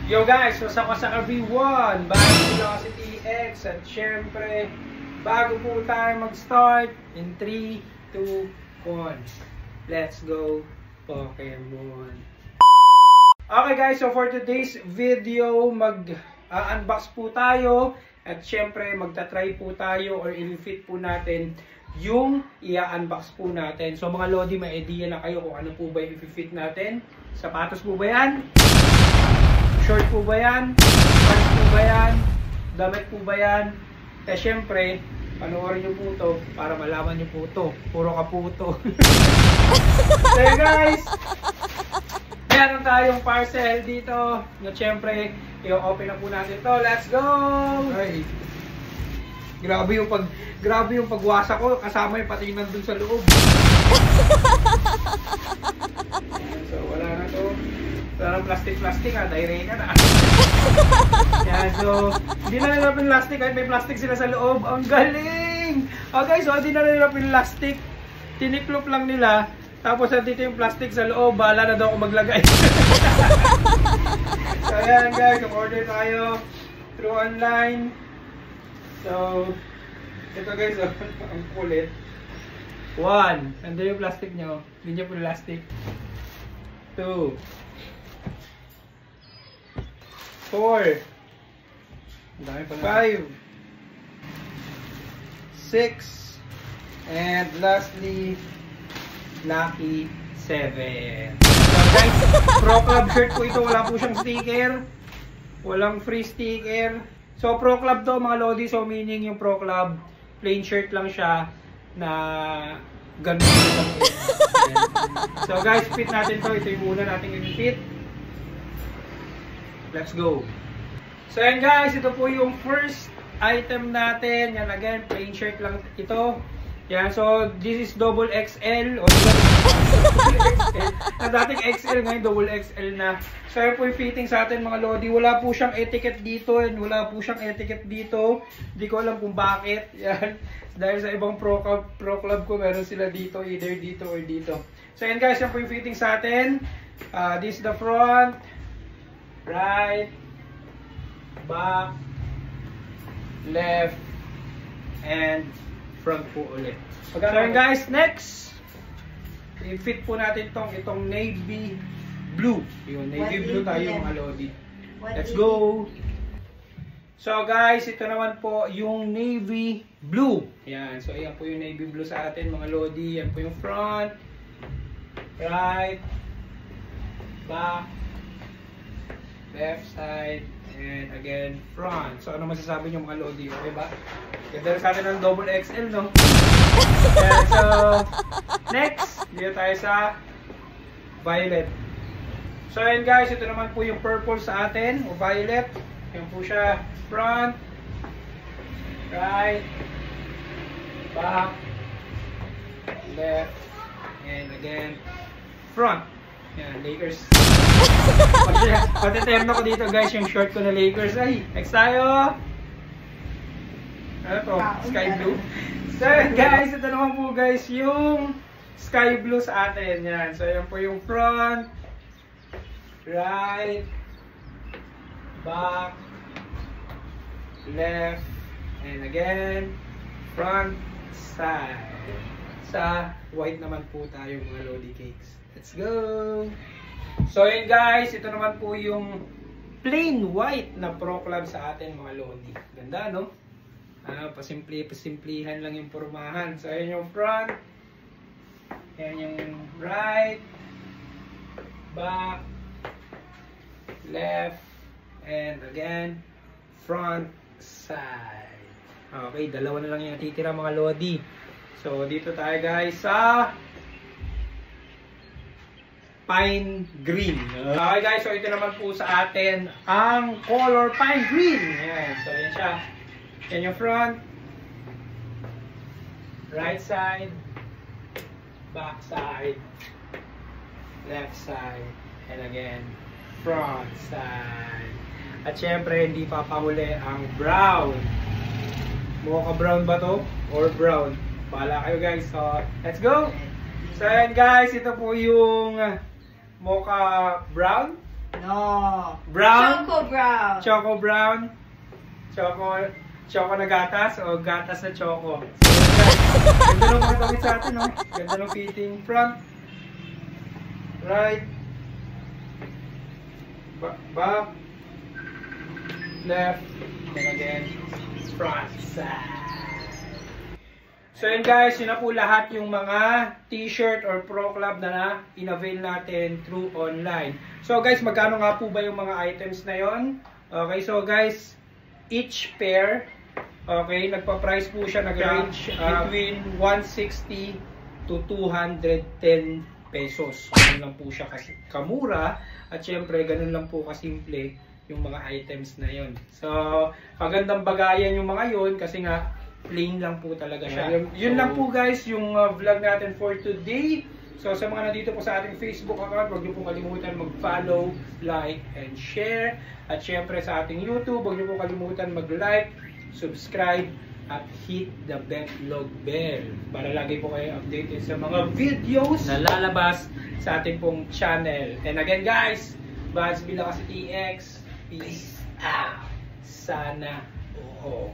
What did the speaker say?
Yo guys, what's up everyone? Bago Velocity X at syempre, bago po tayo mag-start in 3, 2, 1. Let's go Pokemon! Okay guys, so for today's video, mag-unbox po tayo at syempre magta-try po tayo or i-fit po natin yung i-unbox po natin. So mga Lodi, may idea na kayo kung ano po ba yung i-fit natin? Sapatos po ba yan? Short po ba yan? Pants po ba yan? Damit po ba yan? Kaya syempre, panoorin nyo po ito para malaman nyo po ito. Puro kaputo. So guys, meron tayong parcel dito na syempre, i-open na po natin ito. Let's go! Ay, grabe yung pagwasa ko, kasama yung pati nandun sa loob. So wala na to. Wala ng plastic ha, diarrhea na. Yan, so hindi na nila plastic, kahit may plastic sila sa loob. Ang galing! Okay, so hindi na nila plastic, tiniklop lang nila. Tapos nandito yung plastic sa loob, bahala na daw ako maglagay. So ayan guys, order tayo through online. So ito guys, ang kulit. 1, nandito yung plastic nyo. Hindi nyo plastic. 2, 4, 5, 6, and lastly, lucky 7. So guys, Pro Club shirt po ito. Wala po siyang sticker. Walang free sticker. So Pro Club to mga Lodi. So meaning yung Pro Club, plain shirt lang siya na ganun. So guys, fit natin to. Ito yung muna natin i-fit. Let's go. So yan guys, ito po yung first item natin. Yan again, plain shirt lang ito. Yan, so this is double XL. O XL. Na dating XL, ngayon double XL na. So yan po yung fitting sa atin mga Lodi. Wala po siyang etiquette dito. And wala po siyang etiquette dito. Hindi ko alam kung bakit. Yan. Dahil sa ibang pro club ko, meron sila dito. Either dito or dito. So yan guys, yan po yung fitting sa atin. This is the front. Right, back, left, and front po ulit. So guys, next, i-fit po natin itong navy blue. Yung navy blue tayo mga Lodi. Let's go! So guys, ito naman po yung navy blue. Yan, so ayan po yung navy blue sa atin mga Lodi. Yan po yung front, right, back, left side, and again, front. So, ano masasabi nyo mga Lodi? Okay ba? Ganda sa atin ng double XL, no? And so, next, dito tayo sa violet. So, ayan guys, ito naman po yung purple sa atin, o violet. Yan po siya, front, right, back, left, and again, front. Yan, Lakers. Pati terno ko dito guys, yung short ko na Lakers. Ay, next tayo. Ano to? Sky blue. So guys, ito naman po guys yung sky blue sa atin. Yan. So yan po yung front, right, back, left, and again, front, side. Sa white naman po tayo mga Lodi Cakes. Let's go! So yun guys, ito naman po yung plain white na Pro Club sa atin mga Lodi. Ganda no? Pasimplihan lang yung pormahan. So yun yung front. Yan yung right, back, left, and again, front, side. Okay, dalawa na lang yung natitira mga Lodi. So dito tayo guys sa pine green. Okay guys, so ito naman po sa atin ang color pine green. Ayan, so yan siya. Yan yung front, right side, back side, left side, and again, front side. At syempre, hindi papahuli ang brown. Mocha brown ba to? Or brown? Bahala kayo guys. So, let's go! So yan guys, ito po yung mocha brown. No. Brown? Choco brown. Choco brown. Choco na gatas o gatas na choco. So, ganda ng mga damit sa atin, no? Ganda ng fitting. Front. Right. Back. Left. And again. Front. Side. So yun guys, yun na po lahat yung mga t-shirt or pro club na in-avail natin through online. So guys, magkano nga po ba yung mga items na yon? Okay, so guys, each pair, okay, nagpa-price po siya, nag-range between 160 to 210 pesos. Ganun lang po siya kasi kamura at syempre ganun lang po kasimple yung mga items na yon. So, magandang bagayan yung mga yon kasi nga plain lang po talaga siya. Yun lang po guys yung vlog natin for today. So sa mga nandito po sa ating Facebook account, huwag niyo po kalimutan mag-follow, like, and share. At syempre sa ating YouTube, huwag niyo po kalimutan mag-like, subscribe, at hit the backlog bell para lagi po kayo updated sa mga videos na lalabas sa ating pong channel. And again guys, Bads Bila kasi TX, peace out. Sana all.